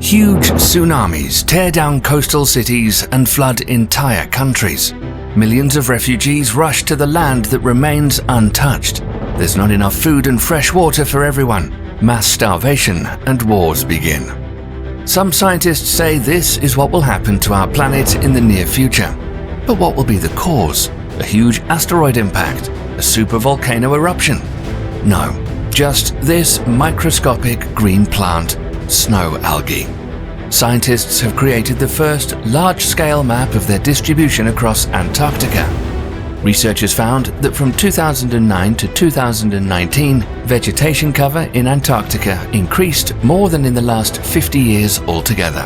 Huge tsunamis tear down coastal cities and flood entire countries. Millions of refugees rush to the land that remains untouched. There's not enough food and fresh water for everyone. Mass starvation and wars begin. Some scientists say this is what will happen to our planet in the near future. But what will be the cause? A huge asteroid impact? A supervolcano eruption? No, just this microscopic green plant, snow algae. Scientists have created the first large-scale map of their distribution across Antarctica. Researchers found that from 2009 to 2019, vegetation cover in Antarctica increased more than in the last 50 years altogether.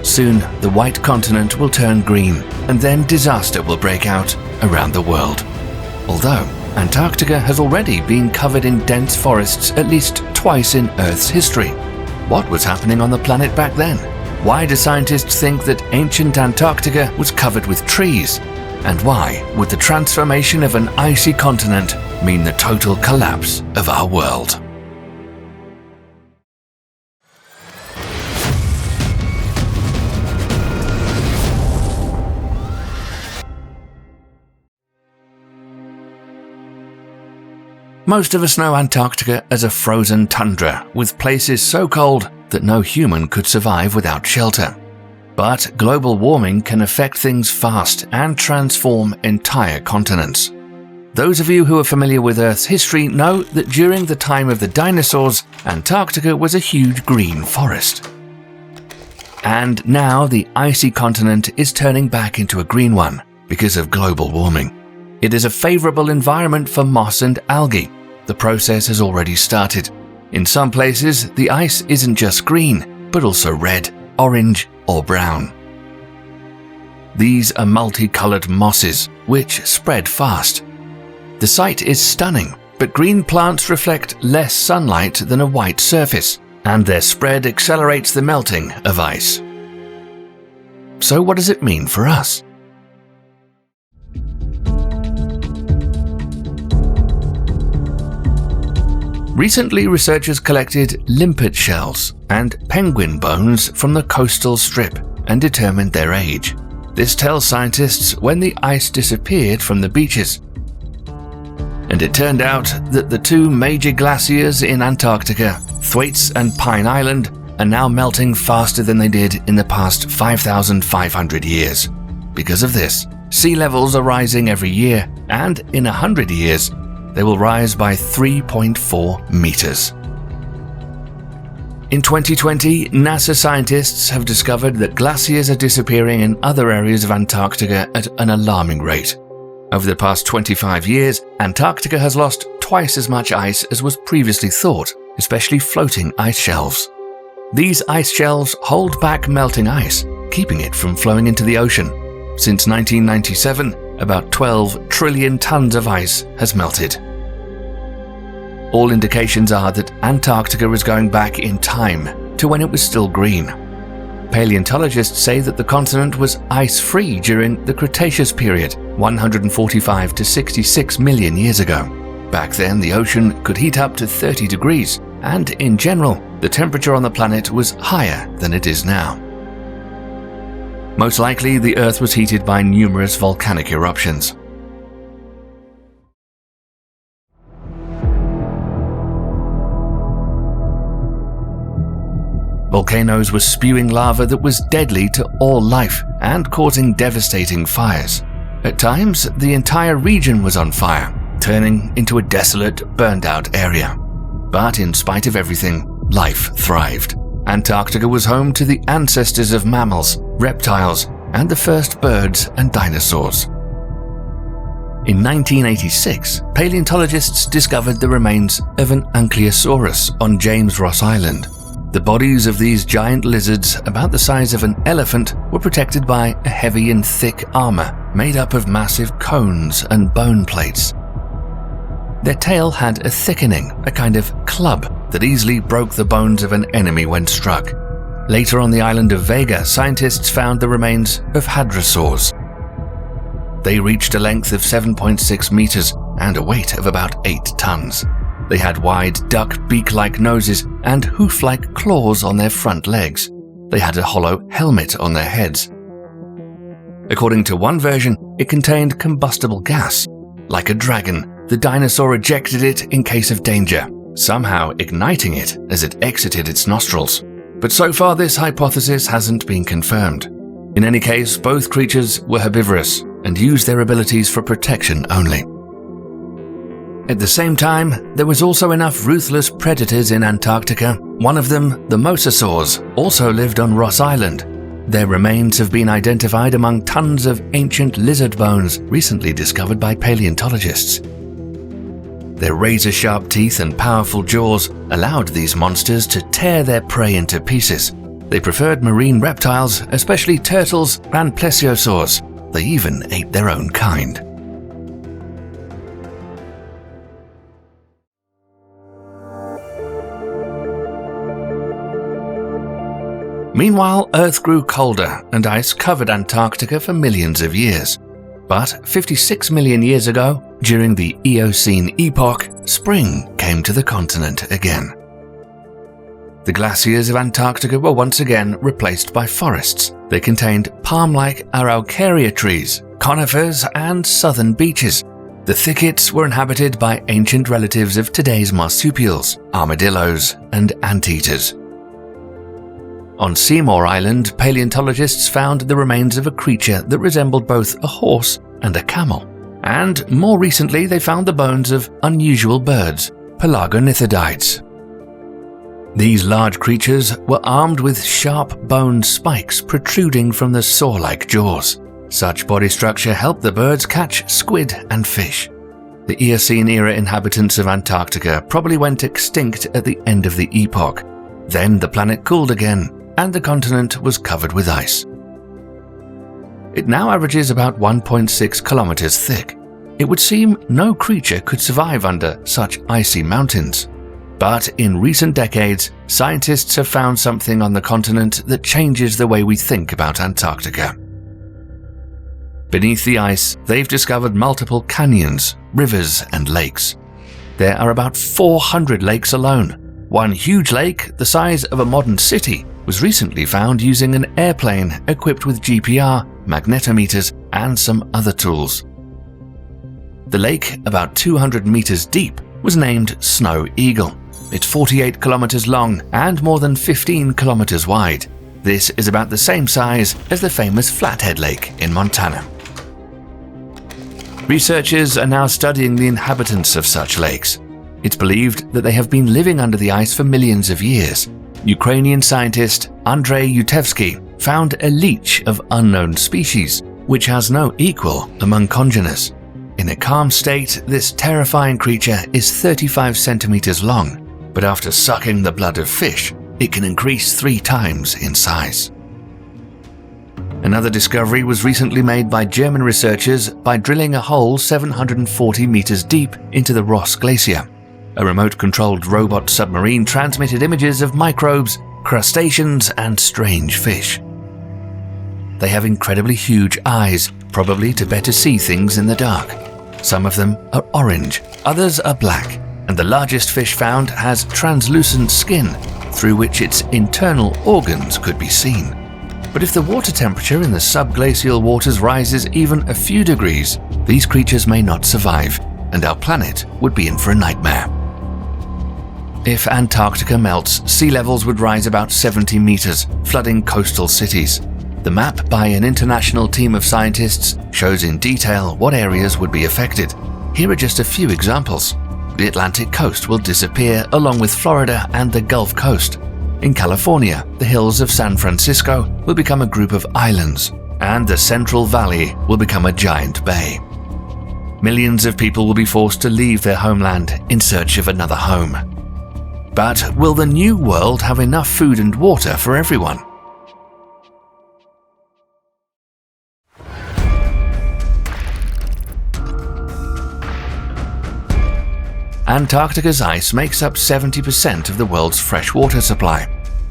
Soon, the white continent will turn green, and then disaster will break out around the world. Although, Antarctica has already been covered in dense forests at least twice in Earth's history. What was happening on the planet back then? Why do scientists think that ancient Antarctica was covered with trees? And why would the transformation of an icy continent mean the total collapse of our world? Most of us know Antarctica as a frozen tundra, with places so cold that no human could survive without shelter. But global warming can affect things fast and transform entire continents. Those of you who are familiar with Earth's history know that during the time of the dinosaurs, Antarctica was a huge green forest. And now the icy continent is turning back into a green one because of global warming. It is a favorable environment for moss and algae. The process has already started. In some places, the ice isn't just green, but also red, orange, or brown. These are multicolored mosses, which spread fast. The sight is stunning, but green plants reflect less sunlight than a white surface, and their spread accelerates the melting of ice. So what does it mean for us? Recently, researchers collected limpet shells and penguin bones from the coastal strip and determined their age. This tells scientists when the ice disappeared from the beaches. And it turned out that the two major glaciers in Antarctica, Thwaites and Pine Island, are now melting faster than they did in the past 5,500 years. Because of this, sea levels are rising every year, and in 100 years, they will rise by 3.4 meters. In 2020, NASA scientists have discovered that glaciers are disappearing in other areas of Antarctica at an alarming rate. Over the past 25 years, Antarctica has lost twice as much ice as was previously thought, especially floating ice shelves. These ice shelves hold back melting ice, keeping it from flowing into the ocean. Since 1997, about 12 trillion tons of ice has melted. All indications are that Antarctica is going back in time to when it was still green. Paleontologists say that the continent was ice-free during the Cretaceous period, 145 to 66 million years ago. Back then, the ocean could heat up to 30 degrees, and in general, the temperature on the planet was higher than it is now. Most likely, the Earth was heated by numerous volcanic eruptions. Volcanoes were spewing lava that was deadly to all life and causing devastating fires. At times, the entire region was on fire, turning into a desolate, burned-out area. But in spite of everything, life thrived. Antarctica was home to the ancestors of mammals, reptiles, and the first birds and dinosaurs. In 1986, paleontologists discovered the remains of an Ankylosaurus on James Ross Island. The bodies of these giant lizards, about the size of an elephant, were protected by a heavy and thick armor made up of massive cones and bone plates. Their tail had a thickening, a kind of club, that easily broke the bones of an enemy when struck. Later on the island of Vega, scientists found the remains of hadrosaurs. They reached a length of 7.6 meters and a weight of about 8 tons. They had wide duck beak-like noses and hoof-like claws on their front legs. They had a hollow helmet on their heads. According to one version, it contained combustible gas. Like a dragon, the dinosaur ejected it in case of danger, somehow igniting it as it exited its nostrils. But so far this hypothesis hasn't been confirmed. In any case, both creatures were herbivorous and used their abilities for protection only. At the same time, there was also enough ruthless predators in Antarctica. One of them, the mosasaurs, also lived on Ross Island. Their remains have been identified among tons of ancient lizard bones recently discovered by paleontologists. Their razor-sharp teeth and powerful jaws allowed these monsters to tear their prey into pieces. They preferred marine reptiles, especially turtles and plesiosaurs. They even ate their own kind. Meanwhile, Earth grew colder and ice covered Antarctica for millions of years. But 56 million years ago, during the Eocene epoch, spring came to the continent again. The glaciers of Antarctica were once again replaced by forests. They contained palm-like Araucaria trees, conifers, and southern beeches. The thickets were inhabited by ancient relatives of today's marsupials, armadillos, and anteaters. On Seymour Island, paleontologists found the remains of a creature that resembled both a horse and a camel. And more recently, they found the bones of unusual birds, pelagonithodides. These large creatures were armed with sharp bone spikes protruding from the saw-like jaws. Such body structure helped the birds catch squid and fish. The Eocene-era inhabitants of Antarctica probably went extinct at the end of the epoch. Then the planet cooled again, and the continent was covered with ice. It now averages about 1.6 kilometers thick. It would seem no creature could survive under such icy mountains. But in recent decades, scientists have found something on the continent that changes the way we think about Antarctica. Beneath the ice, they've discovered multiple canyons, rivers, and lakes. There are about 400 lakes alone. One huge lake, the size of a modern city, was recently found using an airplane equipped with GPR, magnetometers, and some other tools. The lake, about 200 meters deep, was named Snow Eagle. It's 48 kilometers long and more than 15 kilometers wide. This is about the same size as the famous Flathead Lake in Montana. Researchers are now studying the inhabitants of such lakes. It's believed that they have been living under the ice for millions of years. Ukrainian scientist Andrei Yutevsky found a leech of unknown species, which has no equal among congeners. In a calm state, this terrifying creature is 35 centimeters long, but after sucking the blood of fish, it can increase 3 times in size. Another discovery was recently made by German researchers by drilling a hole 740 meters deep into the Ross Glacier. A remote-controlled robot submarine transmitted images of microbes, crustaceans, and strange fish. They have incredibly huge eyes, probably to better see things in the dark. Some of them are orange, others are black, and the largest fish found has translucent skin through which its internal organs could be seen. But if the water temperature in the subglacial waters rises even a few degrees, these creatures may not survive, and our planet would be in for a nightmare. If Antarctica melts, sea levels would rise about 70 meters, flooding coastal cities. The map by an international team of scientists shows in detail what areas would be affected. Here are just a few examples. The Atlantic coast will disappear along with Florida and the Gulf Coast. In California, the hills of San Francisco will become a group of islands, and the Central Valley will become a giant bay. Millions of people will be forced to leave their homeland in search of another home. But will the new world have enough food and water for everyone? Antarctica's ice makes up 70% of the world's fresh water supply.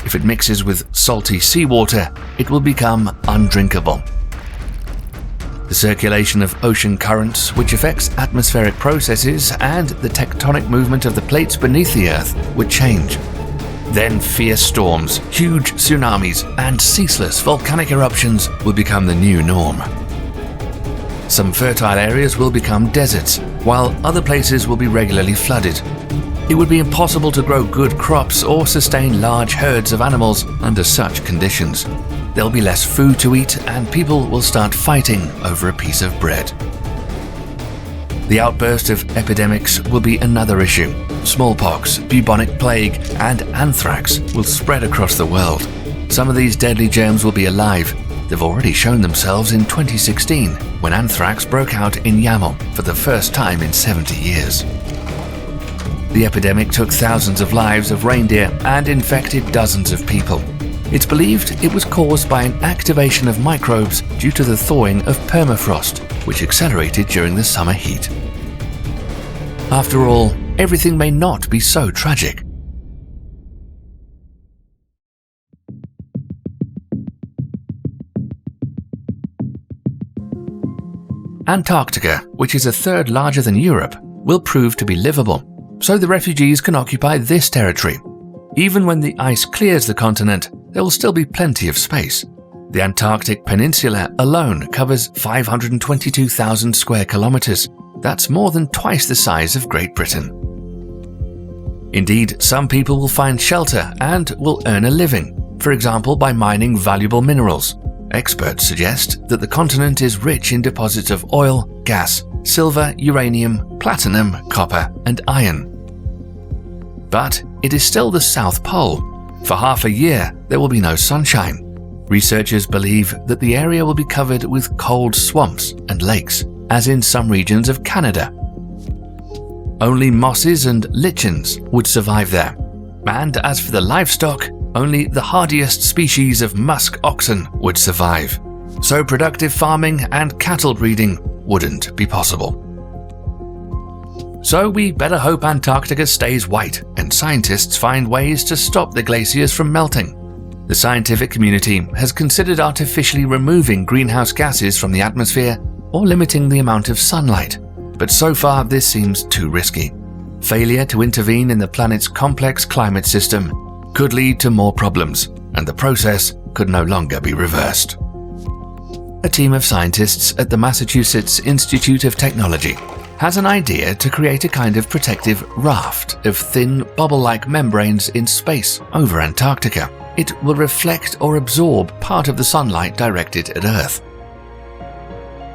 If it mixes with salty seawater, it will become undrinkable. The circulation of ocean currents, which affects atmospheric processes and the tectonic movement of the plates beneath the Earth, would change. Then fierce storms, huge tsunamis, and ceaseless volcanic eruptions will become the new norm. Some fertile areas will become deserts, while other places will be regularly flooded. It would be impossible to grow good crops or sustain large herds of animals under such conditions. There'll be less food to eat, and people will start fighting over a piece of bread. The outburst of epidemics will be another issue. Smallpox, bubonic plague, and anthrax will spread across the world. Some of these deadly germs will be alive. They've already shown themselves in 2016, when anthrax broke out in Yamal for the first time in 70 years. The epidemic took thousands of lives of reindeer and infected dozens of people. It's believed it was caused by an activation of microbes due to the thawing of permafrost, which accelerated during the summer heat. After all, everything may not be so tragic. Antarctica, which is a third larger than Europe, will prove to be livable, so the refugees can occupy this territory. Even when the ice clears the continent, there will still be plenty of space. The Antarctic Peninsula alone covers 522,000 square kilometers. That's more than twice the size of Great Britain. Indeed, some people will find shelter and will earn a living, for example by mining valuable minerals. Experts suggest that the continent is rich in deposits of oil, gas, silver, uranium, platinum, copper, and iron. But it is still the South Pole. For half a year, there will be no sunshine. Researchers believe that the area will be covered with cold swamps and lakes, as in some regions of Canada. Only mosses and lichens would survive there. And as for the livestock, only the hardiest species of musk oxen would survive. So productive farming and cattle breeding wouldn't be possible. So we better hope Antarctica stays white and scientists find ways to stop the glaciers from melting. The scientific community has considered artificially removing greenhouse gases from the atmosphere or limiting the amount of sunlight, but so far this seems too risky. Failure to intervene in the planet's complex climate system could lead to more problems, and the process could no longer be reversed. A team of scientists at the Massachusetts Institute of Technology has an idea to create a kind of protective raft of thin, bubble-like membranes in space over Antarctica. It will reflect or absorb part of the sunlight directed at Earth.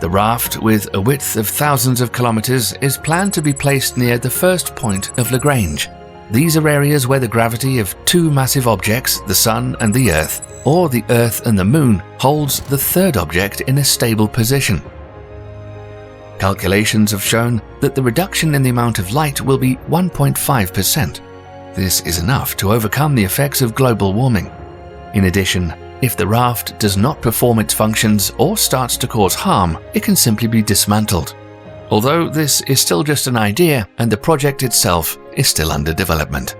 The raft, with a width of thousands of kilometers, is planned to be placed near the first point of Lagrange. These are areas where the gravity of two massive objects, the Sun and the Earth, or the Earth and the Moon, holds the third object in a stable position. Calculations have shown that the reduction in the amount of light will be 1.5%. This is enough to overcome the effects of global warming. In addition, if the raft does not perform its functions or starts to cause harm, it can simply be dismantled. Although this is still just an idea and the project itself is still under development.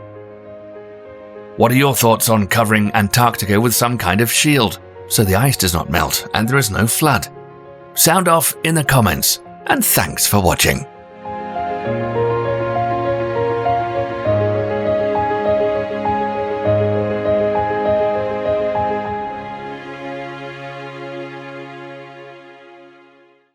What are your thoughts on covering Antarctica with some kind of shield so the ice does not melt and there is no flood? Sound off in the comments, and thanks for watching.